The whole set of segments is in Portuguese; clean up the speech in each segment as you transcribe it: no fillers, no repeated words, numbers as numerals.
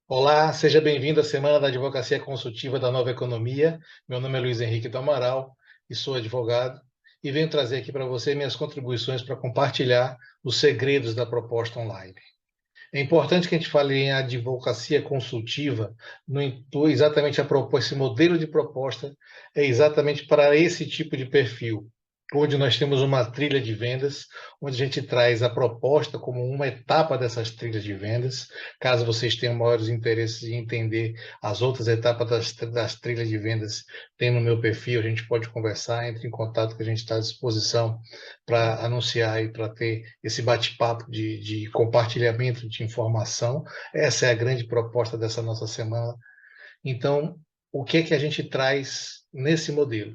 Olá, seja bem-vindo à Semana da Advocacia Consultiva da Nova Economia. Meu nome é Luiz Henrique do Amaral e sou advogado e venho trazer aqui para você minhas contribuições para compartilhar os segredos da proposta online. É importante que a gente fale em advocacia consultiva, exatamente a proposta, esse modelo de proposta é exatamente para esse tipo de perfil, onde nós temos uma trilha de vendas, onde a gente traz a proposta como uma etapa dessas trilhas de vendas. Caso vocês tenham maiores interesses em entender as outras etapas das trilhas de vendas, tem no meu perfil, a gente pode conversar, entre em contato que a gente está à disposição para anunciar e para ter esse bate-papo de compartilhamento de informação. Essa é a grande proposta dessa nossa semana. Então, o que é que a gente traz nesse modelo?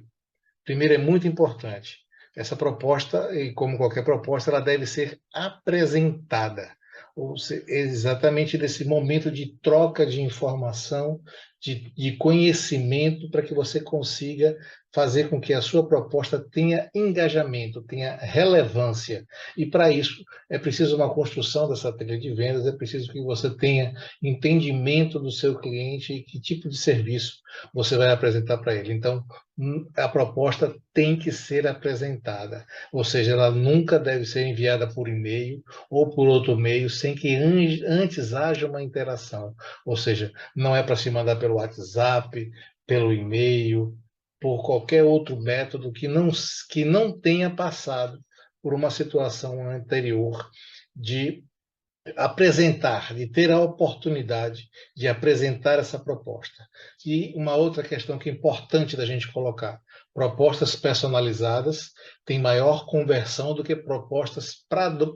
Primeiro, é muito importante. Essa proposta, e como qualquer proposta, ela deve ser apresentada. Ou seja, exatamente nesse momento de troca de informação, de conhecimento, para que você consiga fazer com que a sua proposta tenha engajamento, tenha relevância. E para isso é preciso uma construção dessa trilha de vendas, é preciso que você tenha entendimento do seu cliente e que tipo de serviço você vai apresentar para ele. Então, a proposta tem que ser apresentada, ou seja, ela nunca deve ser enviada por e-mail ou por outro meio sem que antes haja uma interação, ou seja, não é para se mandar pelo WhatsApp, pelo e-mail, por qualquer outro método que não tenha passado por uma situação anterior de apresentar, de ter a oportunidade de apresentar essa proposta. E uma outra questão que é importante da gente colocar: propostas personalizadas têm maior conversão do que propostas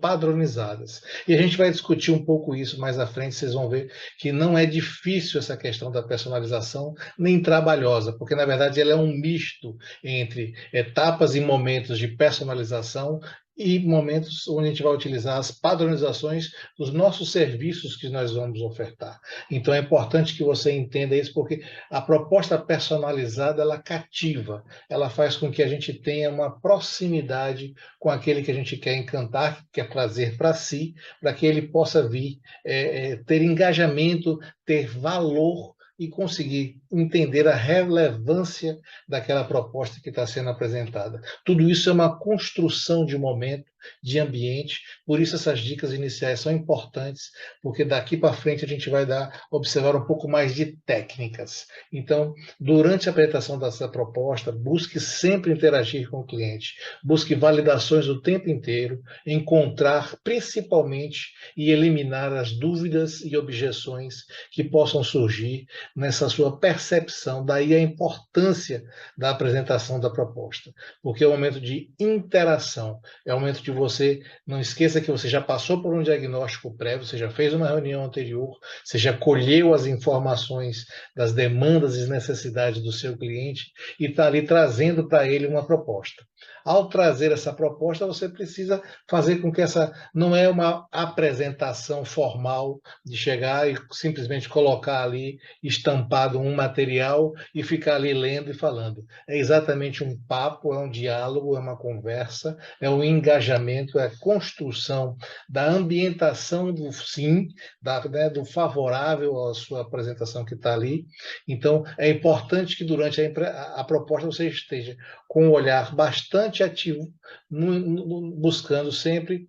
padronizadas. E a gente vai discutir um pouco isso mais à frente, vocês vão ver que não é difícil essa questão da personalização, nem trabalhosa, porque na verdade ela é um misto entre etapas e momentos de personalização e momentos onde a gente vai utilizar as padronizações dos nossos serviços que nós vamos ofertar. Então é importante que você entenda isso, porque a proposta personalizada ela cativa, ela faz com que a gente tenha uma proximidade com aquele que a gente quer encantar, que quer trazer para si, para que ele possa vir ter engajamento, ter valor e conseguir entender a relevância daquela proposta que está sendo apresentada. Tudo isso é uma construção de momento, de ambiente, por isso essas dicas iniciais são importantes, porque daqui para frente a gente vai observar um pouco mais de técnicas. Então, durante a apresentação dessa proposta, busque sempre interagir com o cliente, busque validações o tempo inteiro, encontrar principalmente e eliminar as dúvidas e objeções que possam surgir nessa sua percepção. Daí a importância da apresentação da proposta, porque é um momento de interação, é um momento de você. Não esqueça que você já passou por um diagnóstico prévio, você já fez uma reunião anterior, você já colheu as informações das demandas e necessidades do seu cliente e está ali trazendo para ele uma proposta. Ao trazer essa proposta, você precisa fazer com que essa não é uma apresentação formal de chegar e simplesmente colocar ali estampado um material e ficar ali lendo e falando. É exatamente um papo, é um diálogo, é uma conversa, é um engajamento, é a construção da ambientação do sim, né, do favorável à sua apresentação que está ali. Então, é importante que durante a proposta você esteja com um olhar bastante ativo, buscando sempre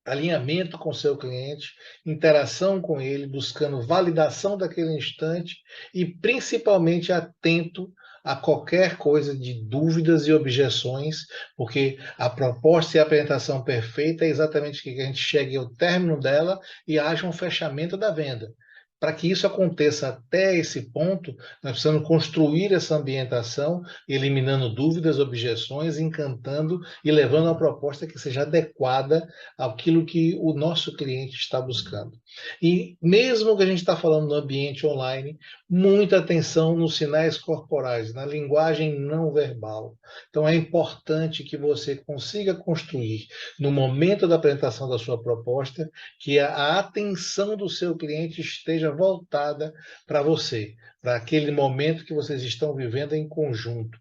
alinhamento com seu cliente, interação com ele, buscando validação daquele instante e principalmente atento a qualquer coisa de dúvidas e objeções, porque a proposta e a apresentação perfeita é exatamente que a gente chegue ao término dela e haja um fechamento da venda. Para que isso aconteça até esse ponto, nós precisamos construir essa ambientação, eliminando dúvidas, objeções, encantando e levando a proposta que seja adequada àquilo que o nosso cliente está buscando. E mesmo que a gente está falando no ambiente online, muita atenção nos sinais corporais, na linguagem não verbal. Então é importante que você consiga construir, no momento da apresentação da sua proposta, que a atenção do seu cliente esteja voltada para você, para aquele momento que vocês estão vivendo em conjunto.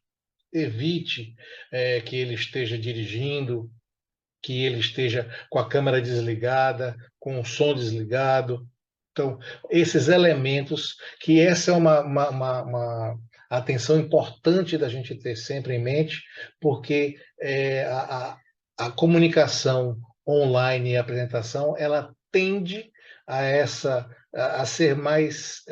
Evite que ele esteja dirigindo, que ele esteja com a câmera desligada, com o som desligado, Então, esses elementos, que essa é uma atenção importante da gente ter sempre em mente, porque a comunicação online e a apresentação, ela tende a ser mais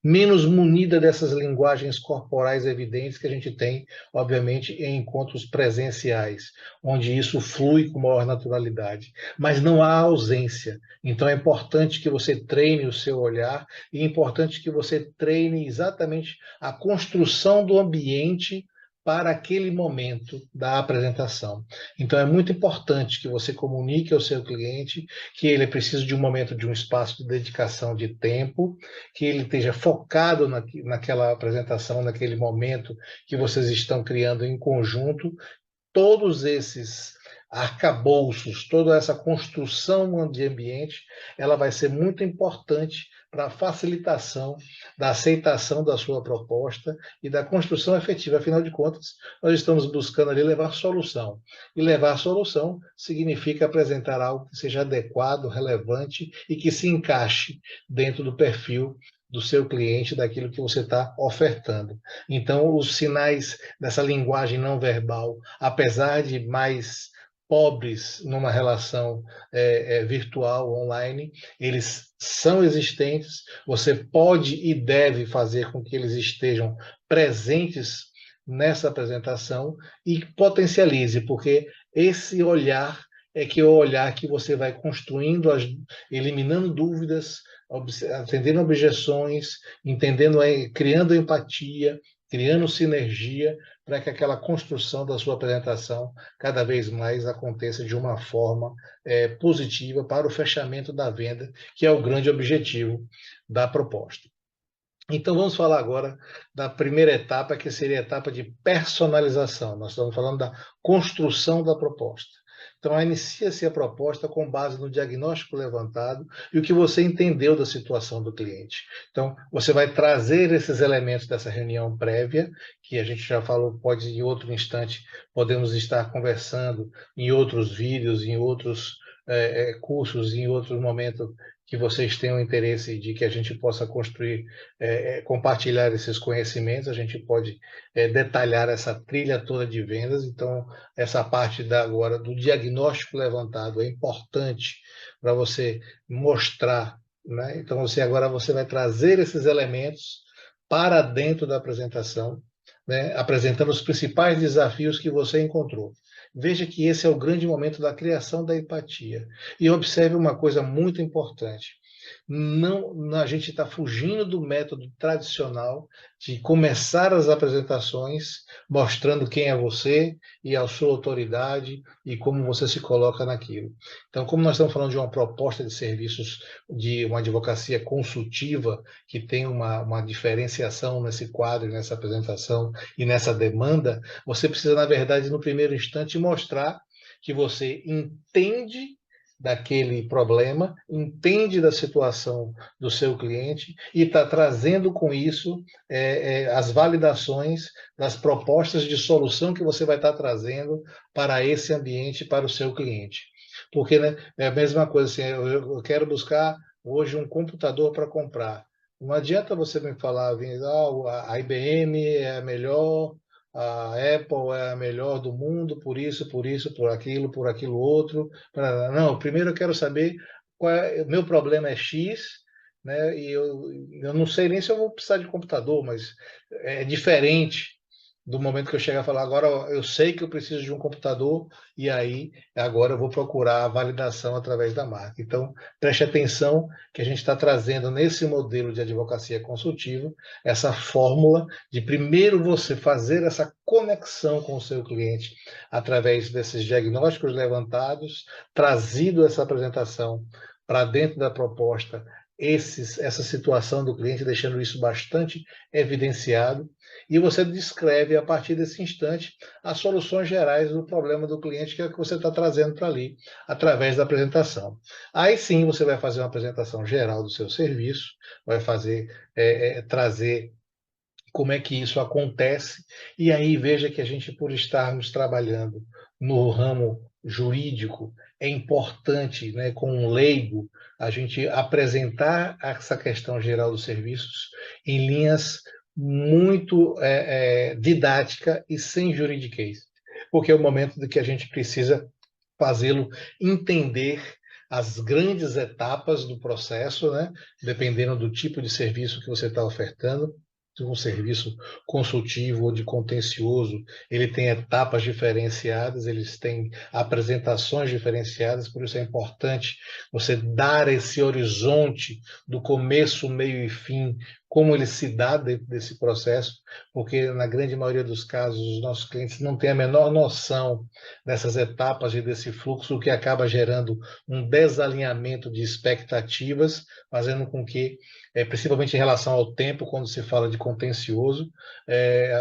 menos munida dessas linguagens corporais evidentes que a gente tem, obviamente, em encontros presenciais, onde isso flui com maior naturalidade. Mas não há ausência. Então é importante que você treine o seu olhar e é importante que você treine exatamente a construção do ambiente para aquele momento da apresentação. Então, é muito importante que você comunique ao seu cliente que ele precisa de um momento, de um espaço de dedicação de tempo, que ele esteja focado naquela apresentação, naquele momento que vocês estão criando em conjunto. Todos esses arcabouços, toda essa construção de ambiente, ela vai ser muito importante para a facilitação da aceitação da sua proposta e da construção efetiva. Afinal de contas, nós estamos buscando ali levar solução. E levar solução significa apresentar algo que seja adequado, relevante e que se encaixe dentro do perfil do seu cliente, daquilo que você está ofertando. Então, os sinais dessa linguagem não verbal, apesar de mais pobres numa relação virtual, online, eles são existentes, você pode e deve fazer com que eles estejam presentes nessa apresentação e potencialize, porque esse olhar é que é o olhar que você vai construindo, eliminando dúvidas, atendendo objeções, entendendo, criando empatia, criando sinergia para que aquela construção da sua apresentação cada vez mais aconteça de uma forma positiva para o fechamento da venda, que é o grande objetivo da proposta. Então, vamos falar agora da primeira etapa, que seria a etapa de personalização. Nós estamos falando da construção da proposta. Então, inicia-se a proposta com base no diagnóstico levantado e o que você entendeu da situação do cliente. Então, você vai trazer esses elementos dessa reunião prévia, que a gente já falou, pode em outro instante, podemos estar conversando em outros vídeos, em outros cursos, em outro momento que vocês tenham interesse de que a gente possa construir, compartilhar esses conhecimentos, a gente pode detalhar essa trilha toda de vendas. Então, essa parte agora do diagnóstico levantado é importante para você mostrar, né? Então, agora você vai trazer esses elementos para dentro da apresentação, né? Apresentando os principais desafios que você encontrou. Veja que esse é o grande momento da criação da empatia. E observe uma coisa muito importante. Não, a gente está fugindo do método tradicional de começar as apresentações mostrando quem é você e a sua autoridade e como você se coloca naquilo. Então, como nós estamos falando de uma proposta de serviços de uma advocacia consultiva que tem uma diferenciação nesse quadro, nessa apresentação e nessa demanda, você precisa, na verdade, no primeiro instante, mostrar que você entende daquele problema, entende da situação do seu cliente e está trazendo com isso as validações das propostas de solução que você vai estar trazendo para esse ambiente, para o seu cliente. Porque, né, é a mesma coisa assim, eu quero buscar hoje um computador para comprar. Não adianta você me falar, a IBM é a melhor, a Apple é a melhor do mundo, por isso, por aquilo outro. Não, primeiro eu quero saber meu problema é X, né? E eu não sei nem se eu vou precisar de computador, mas é diferente do momento que eu chegar a falar, agora eu sei que eu preciso de um computador, e aí agora eu vou procurar a validação através da marca. Então, preste atenção que a gente está trazendo nesse modelo de advocacia consultiva essa fórmula de primeiro você fazer essa conexão com o seu cliente através desses diagnósticos levantados, trazido essa apresentação para dentro da proposta, essa situação do cliente, deixando isso bastante evidenciado, e você descreve, a partir desse instante, as soluções gerais do problema do cliente, que é o que você está trazendo para ali, através da apresentação. Aí sim, você vai fazer uma apresentação geral do seu serviço, vai trazer como é que isso acontece, e aí veja que a gente, por estarmos trabalhando no ramo jurídico, é importante, né, com um leigo, a gente apresentar essa questão geral dos serviços em linhas muito didática e sem juridiquês, porque é o momento de que a gente precisa fazê-lo entender as grandes etapas do processo, né? Dependendo do tipo de serviço que você está ofertando. Um serviço consultivo ou de contencioso, ele tem etapas diferenciadas, eles têm apresentações diferenciadas, por isso é importante você dar esse horizonte do começo, meio e fim, como ele se dá dentro desse processo, porque na grande maioria dos casos os nossos clientes não têm a menor noção dessas etapas e desse fluxo, o que acaba gerando um desalinhamento de expectativas, fazendo com que, principalmente em relação ao tempo, quando se fala de contencioso,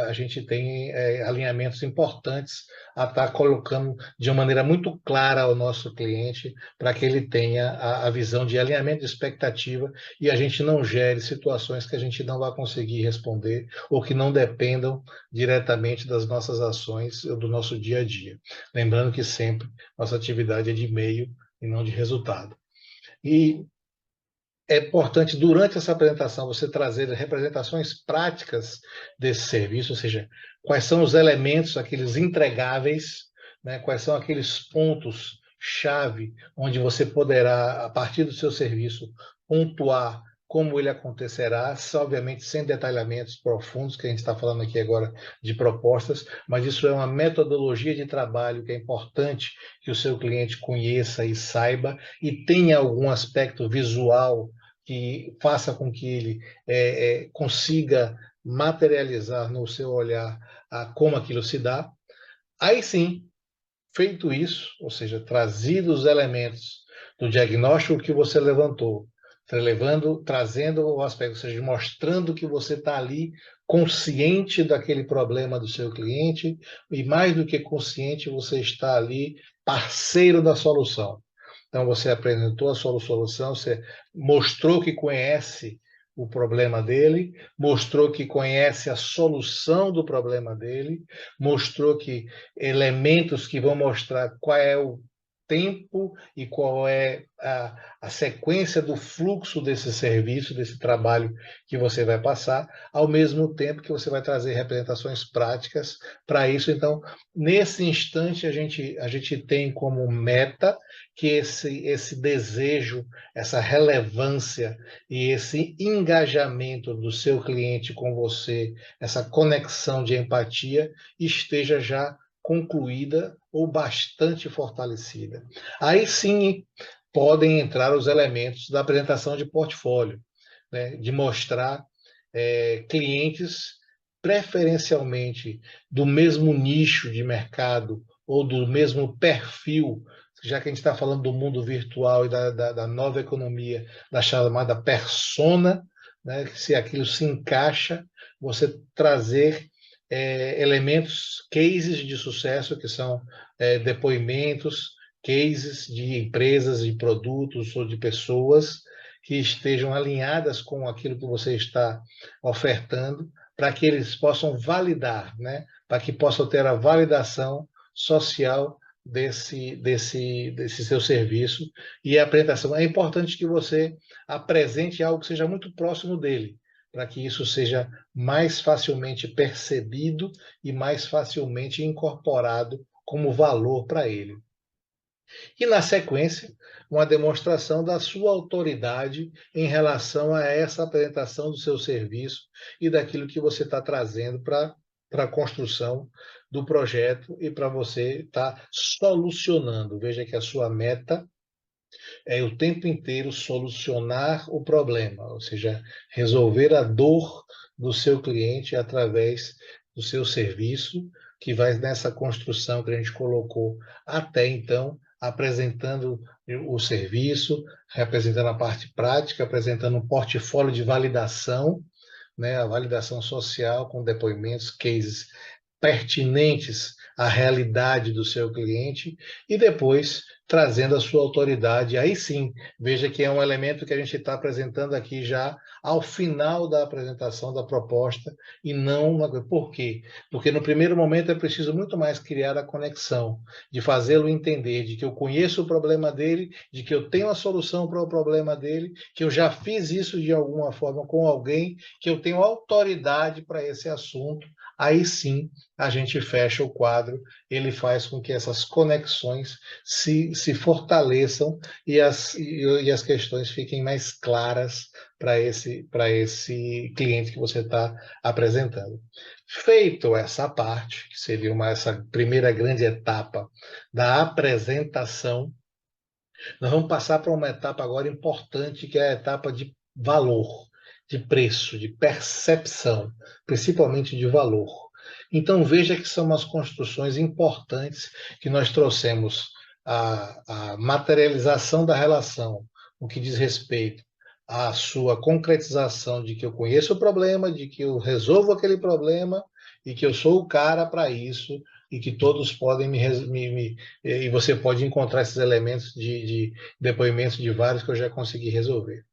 a gente tem alinhamentos importantes a estar colocando de uma maneira muito clara ao nosso cliente, para que ele tenha a visão de alinhamento de expectativa e a gente não gere situações que a gente não vai conseguir responder ou que não dependam diretamente das nossas ações ou do nosso dia a dia. Lembrando que sempre nossa atividade é de meio e não de resultado. E é importante, durante essa apresentação, você trazer representações práticas desse serviço, ou seja, quais são os elementos, aqueles entregáveis, né? Quais são aqueles pontos-chave onde você poderá, a partir do seu serviço, pontuar como ele acontecerá, obviamente sem detalhamentos profundos, que a gente está falando aqui agora de propostas, mas isso é uma metodologia de trabalho que é importante que o seu cliente conheça e saiba, e tenha algum aspecto visual que faça com que ele consiga materializar no seu olhar como aquilo se dá. Aí sim, feito isso, ou seja, trazidos os elementos do diagnóstico que você levantou, trazendo o aspecto, ou seja, mostrando que você está ali consciente daquele problema do seu cliente, e mais do que consciente, você está ali parceiro da solução. Então, você apresentou a sua solução, você mostrou que conhece o problema dele, mostrou que conhece a solução do problema dele, mostrou que elementos que vão mostrar qual é o tempo e qual é a sequência do fluxo desse serviço, desse trabalho que você vai passar, ao mesmo tempo que você vai trazer representações práticas para isso. Então, nesse instante, a gente tem como meta que esse desejo, essa relevância e esse engajamento do seu cliente com você, essa conexão de empatia, esteja já concluída ou bastante fortalecida. Aí sim podem entrar os elementos da apresentação de portfólio, né? De mostrar clientes preferencialmente do mesmo nicho de mercado ou do mesmo perfil, já que a gente está falando do mundo virtual e da nova economia, da chamada persona, né? Se aquilo se encaixa, você trazer elementos, cases de sucesso, que são depoimentos, cases de empresas, de produtos ou de pessoas que estejam alinhadas com aquilo que você está ofertando, para que eles possam validar, né? Para que possam ter a validação social desse seu serviço e a apresentação. É importante que você apresente algo que seja muito próximo dele, para que isso seja mais facilmente percebido e mais facilmente incorporado como valor para ele. E, na sequência, uma demonstração da sua autoridade em relação a essa apresentação do seu serviço e daquilo que você está trazendo para a construção do projeto e para você estar solucionando. Veja que a sua meta é o tempo inteiro solucionar o problema, ou seja, resolver a dor do seu cliente através do seu serviço, que vai nessa construção que a gente colocou até então, apresentando o serviço, representando a parte prática, apresentando um portfólio de validação, né, a validação social com depoimentos, cases pertinentes a realidade do seu cliente e depois trazendo a sua autoridade. Aí sim, veja que é um elemento que a gente está apresentando aqui já ao final da apresentação da proposta e não uma... Por quê? Porque no primeiro momento é preciso muito mais criar a conexão, de fazê-lo entender de que eu conheço o problema dele, de que eu tenho a solução para o problema dele, que eu já fiz isso de alguma forma com alguém, que eu tenho autoridade para esse assunto. Aí sim a gente fecha o quadro, ele faz com que essas conexões se fortaleçam e as questões fiquem mais claras para esse cliente que você está apresentando. Feito essa parte, que seria essa primeira grande etapa da apresentação, nós vamos passar para uma etapa agora importante, que é a etapa de valor, de preço, de percepção, principalmente de valor. Então veja que são umas construções importantes que nós trouxemos a materialização da relação, o que diz respeito à sua concretização de que eu conheço o problema, de que eu resolvo aquele problema e que eu sou o cara para isso e que todos podem e você pode encontrar esses elementos de depoimentos de vários que eu já consegui resolver.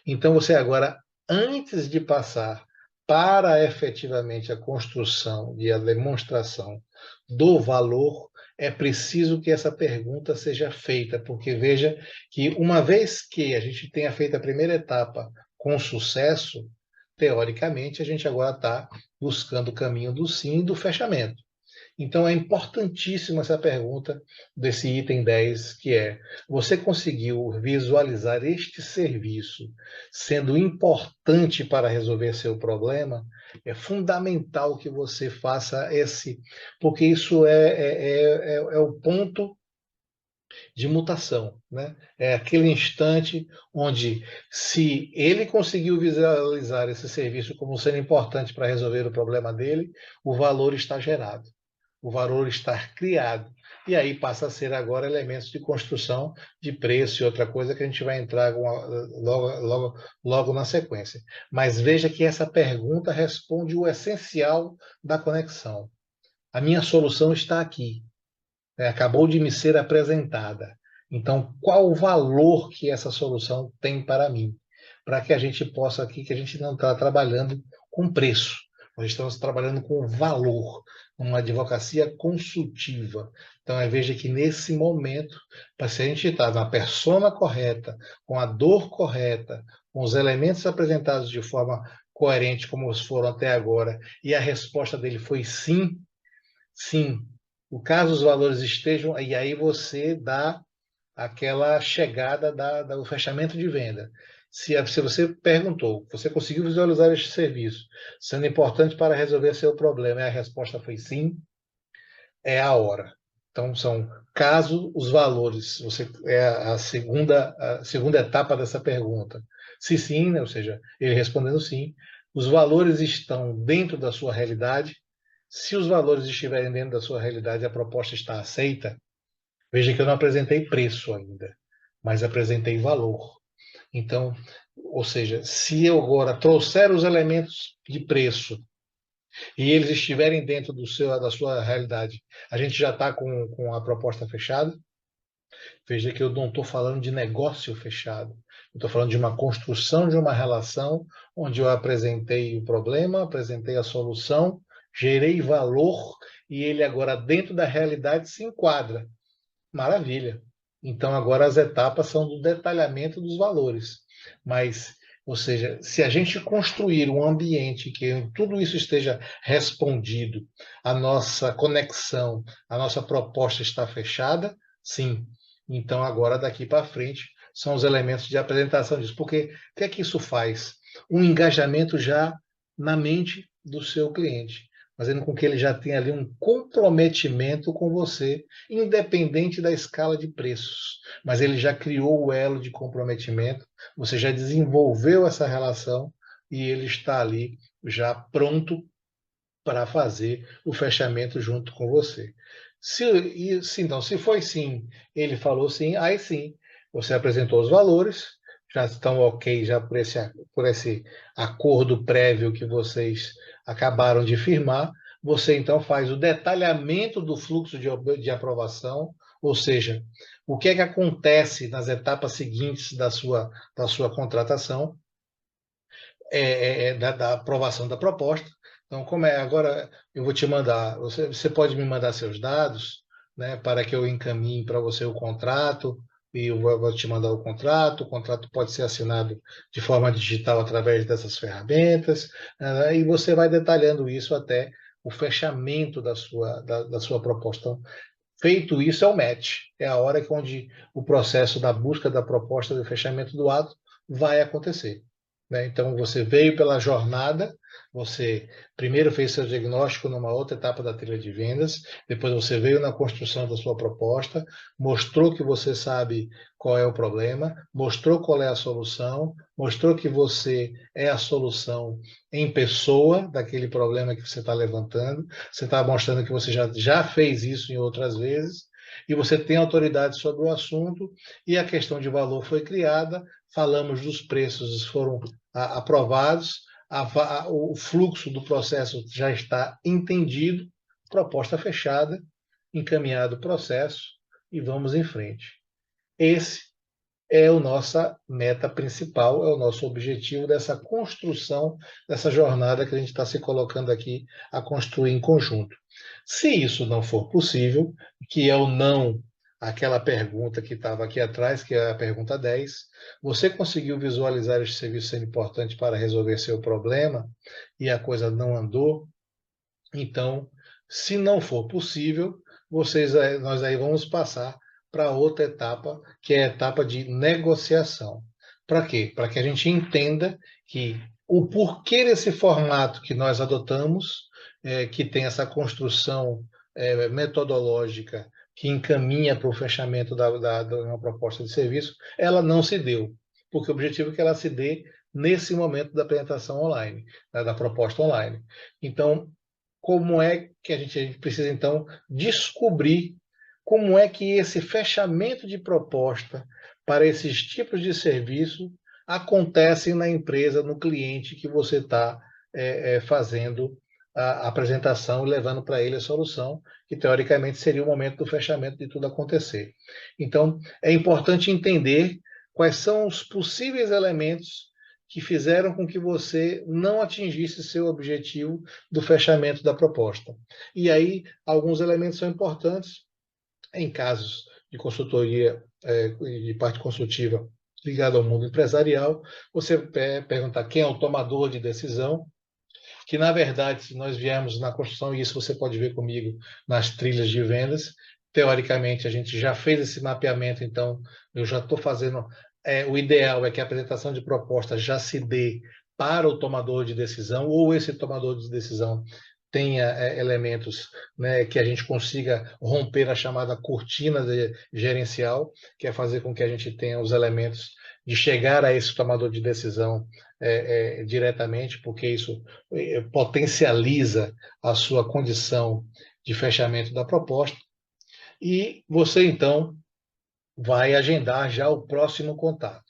Então, você agora, antes de passar para efetivamente a construção e a demonstração do valor, é preciso que essa pergunta seja feita, porque veja que uma vez que a gente tenha feito a primeira etapa com sucesso, teoricamente, a gente agora está buscando o caminho do sim e do fechamento. Então, é importantíssima essa pergunta desse item 10, que é: você conseguiu visualizar este serviço sendo importante para resolver seu problema? É fundamental que você faça porque isso é o ponto de mutação, né? É aquele instante onde, se ele conseguiu visualizar esse serviço como sendo importante para resolver o problema dele, o valor está gerado, o valor está criado. E aí passa a ser agora elementos de construção de preço e outra coisa que a gente vai entrar logo na sequência. Mas veja que essa pergunta responde o essencial da conexão. A minha solução está aqui, acabou de me ser apresentada. Então, qual o valor que essa solução tem para mim? Para que a gente possa aqui, que a gente não está trabalhando com preço, nós estamos trabalhando com valor, uma advocacia consultiva. Então, veja que nesse momento, se a gente está na persona correta, com a dor correta, com os elementos apresentados de forma coerente, como foram até agora, e a resposta dele foi sim, sim. O caso os valores estejam, e aí você dá aquela chegada do fechamento de venda. Se você perguntou, você conseguiu visualizar este serviço sendo importante para resolver seu problema, e a resposta foi sim, é a hora. Então, caso os valores, é a segunda etapa dessa pergunta. Se sim, né, ou seja, ele respondendo sim, os valores estão dentro da sua realidade. Se os valores estiverem dentro da sua realidade, a proposta está aceita. Veja que eu não apresentei preço ainda, mas apresentei valor. Então, ou seja, se eu agora trouxer os elementos de preço e eles estiverem dentro da sua realidade, a gente já está com a proposta fechada. Veja que eu não estou falando de negócio fechado. Eu estou falando de uma construção de uma relação onde eu apresentei o problema, apresentei a solução, gerei valor e ele agora, dentro da realidade, se enquadra. Maravilha. Então, agora as etapas são do detalhamento dos valores. Mas, ou seja, se a gente construir um ambiente que tudo isso esteja respondido, a nossa conexão, a nossa proposta está fechada, sim. Então, agora, daqui para frente, são os elementos de apresentação disso. Porque o que é que isso faz? Um engajamento já na mente do seu cliente, fazendo com que ele já tenha ali um comprometimento com você, independente da escala de preços. Mas ele já criou o elo de comprometimento, você já desenvolveu essa relação e ele está ali já pronto para fazer o fechamento junto com você. Então, se foi sim, ele falou sim, aí sim, você apresentou os valores, já estão ok já por esse acordo prévio que vocês acabaram de firmar, você então faz o detalhamento do fluxo de aprovação, ou seja, o que é que acontece nas etapas seguintes da sua contratação, da aprovação da proposta. Então, como é agora, eu vou te mandar, você pode me mandar seus dados, né, para que eu encaminhe para você o contrato, e eu vou te mandar o contrato pode ser assinado de forma digital através dessas ferramentas, e você vai detalhando isso até o fechamento da sua proposta. Então, feito isso, é o match, é a hora onde o processo da busca da proposta do fechamento do ato vai acontecer, né? Então, você veio pela jornada, você primeiro fez seu diagnóstico numa outra etapa da trilha de vendas, depois você veio na construção da sua proposta, mostrou que você sabe qual é o problema, mostrou qual é a solução, mostrou que você é a solução em pessoa daquele problema que você está levantando, você está mostrando que você já fez isso em outras vezes, e você tem autoridade sobre o assunto, e a questão de valor foi criada, falamos dos preços, foram aprovados, o fluxo do processo já está entendido, proposta fechada, encaminhado o processo e vamos em frente. Esse é a nossa meta principal, é o nosso objetivo dessa construção, dessa jornada que a gente está se colocando aqui a construir em conjunto. Se isso não for possível, que é o não, aquela pergunta que estava aqui atrás, que é a pergunta 10, você conseguiu visualizar este serviço sendo importante para resolver seu problema e a coisa não andou, então, se não for possível, nós aí vamos passar para outra etapa, que é a etapa de negociação. Para quê? Para que a gente entenda que o porquê desse formato que nós adotamos, que tem essa construção metodológica que encaminha para o fechamento de uma proposta de serviço, ela não se deu. Porque o objetivo é que ela se dê nesse momento da apresentação online, da proposta online. Então, como é que a gente precisa, então, descobrir como é que esse fechamento de proposta para esses tipos de serviço acontecem na empresa, no cliente que você está fazendo a apresentação e levando para ele a solução, que teoricamente seria o momento do fechamento de tudo acontecer. Então, é importante entender quais são os possíveis elementos que fizeram com que você não atingisse seu objetivo do fechamento da proposta. E aí, alguns elementos são importantes em casos de consultoria, de parte consultiva ligada ao mundo empresarial, você perguntar quem é o tomador de decisão, que na verdade, se nós viemos na construção, e isso você pode ver comigo nas trilhas de vendas, teoricamente a gente já fez esse mapeamento, então eu já estou fazendo. O ideal é que a apresentação de proposta já se dê para o tomador de decisão, ou esse tomador de decisão tenha elementos, né, que a gente consiga romper a chamada cortina gerencial, que é fazer com que a gente tenha os elementos de chegar a esse tomador de decisão diretamente, porque isso potencializa a sua condição de fechamento da proposta. E você, então, vai agendar já o próximo contato.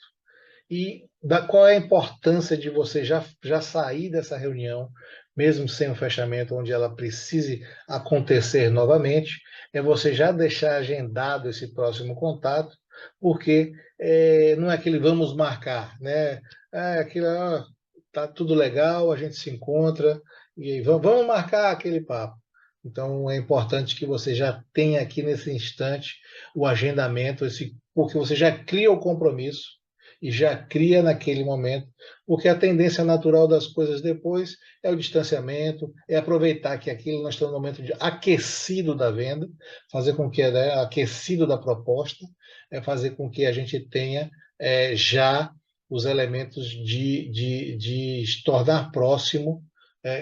E qual é a importância de você já sair dessa reunião, mesmo sem o fechamento, onde ela precise acontecer novamente, é você já deixar agendado esse próximo contato, porque não é aquele vamos marcar, né? É aquilo, tá tudo legal, a gente se encontra e vamos marcar aquele papo. Então é importante que você já tenha aqui nesse instante o agendamento, porque você já cria o compromisso e já cria naquele momento, porque a tendência natural das coisas depois é o distanciamento, é aproveitar que aquilo nós estamos no momento de aquecido da venda, fazer com que aquecido da proposta, fazer com que a gente tenha já os elementos de se tornar próximo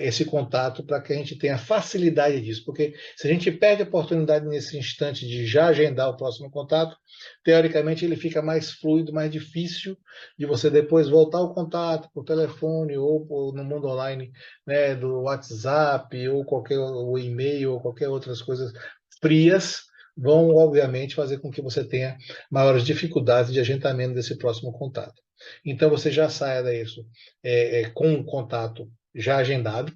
esse contato para que a gente tenha facilidade disso, porque se a gente perde a oportunidade nesse instante de já agendar o próximo contato, teoricamente ele fica mais fluido, mais difícil de você depois voltar ao contato por telefone ou no mundo online, né, do WhatsApp ou qualquer o e-mail ou qualquer outras coisas frias, vão obviamente fazer com que você tenha maiores dificuldades de agendamento desse próximo contato. Então você já saia disso com um contato já agendado.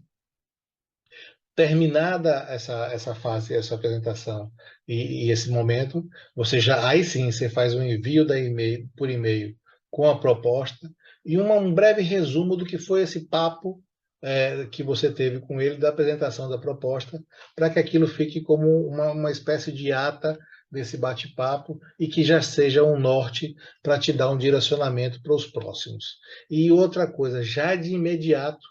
Terminada essa fase, essa apresentação e esse momento, você já aí sim você faz um envio da e-mail por e-mail com a proposta e um breve resumo do que foi esse papo que você teve com ele da apresentação da proposta, para que aquilo fique como uma espécie de ata desse bate-papo e que já seja um norte para te dar um direcionamento para os próximos. E outra coisa, já de imediato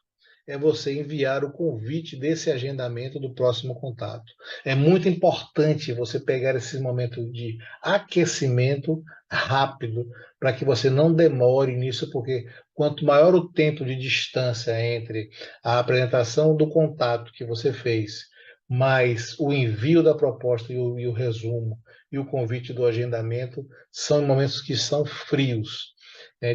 é você enviar o convite desse agendamento do próximo contato. É muito importante você pegar esse momento de aquecimento rápido, para que você não demore nisso, porque quanto maior o tempo de distância entre a apresentação do contato que você fez, mais o envio da proposta e o resumo e o convite do agendamento, são momentos que são frios,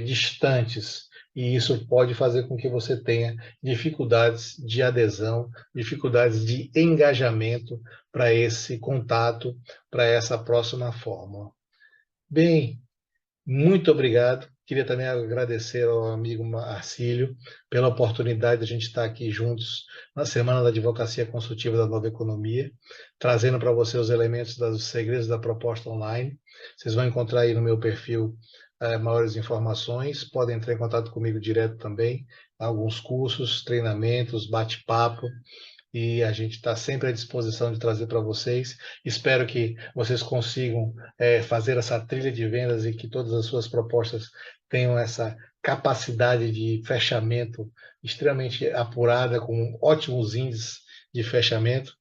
distantes, e isso pode fazer com que você tenha dificuldades de adesão, dificuldades de engajamento para esse contato, para essa próxima fórmula. Bem, muito obrigado. Queria também agradecer ao amigo Marcílio pela oportunidade de a gente estar aqui juntos na Semana da Advocacia Consultiva da Nova Economia, trazendo para você os elementos dos segredos da proposta online. Vocês vão encontrar aí no meu perfil maiores informações, podem entrar em contato comigo direto também, alguns cursos, treinamentos, bate-papo, e a gente está sempre à disposição de trazer para vocês. Espero que vocês consigam fazer essa trilha de vendas e que todas as suas propostas tenham essa capacidade de fechamento extremamente apurada, com ótimos índices de fechamento,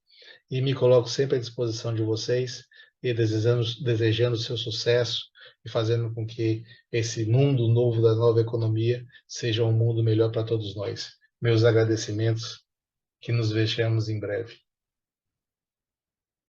e me coloco sempre à disposição de vocês e desejando seu sucesso e fazendo com que esse mundo novo da nova economia seja um mundo melhor para todos nós. Meus agradecimentos, que nos vejamos em breve.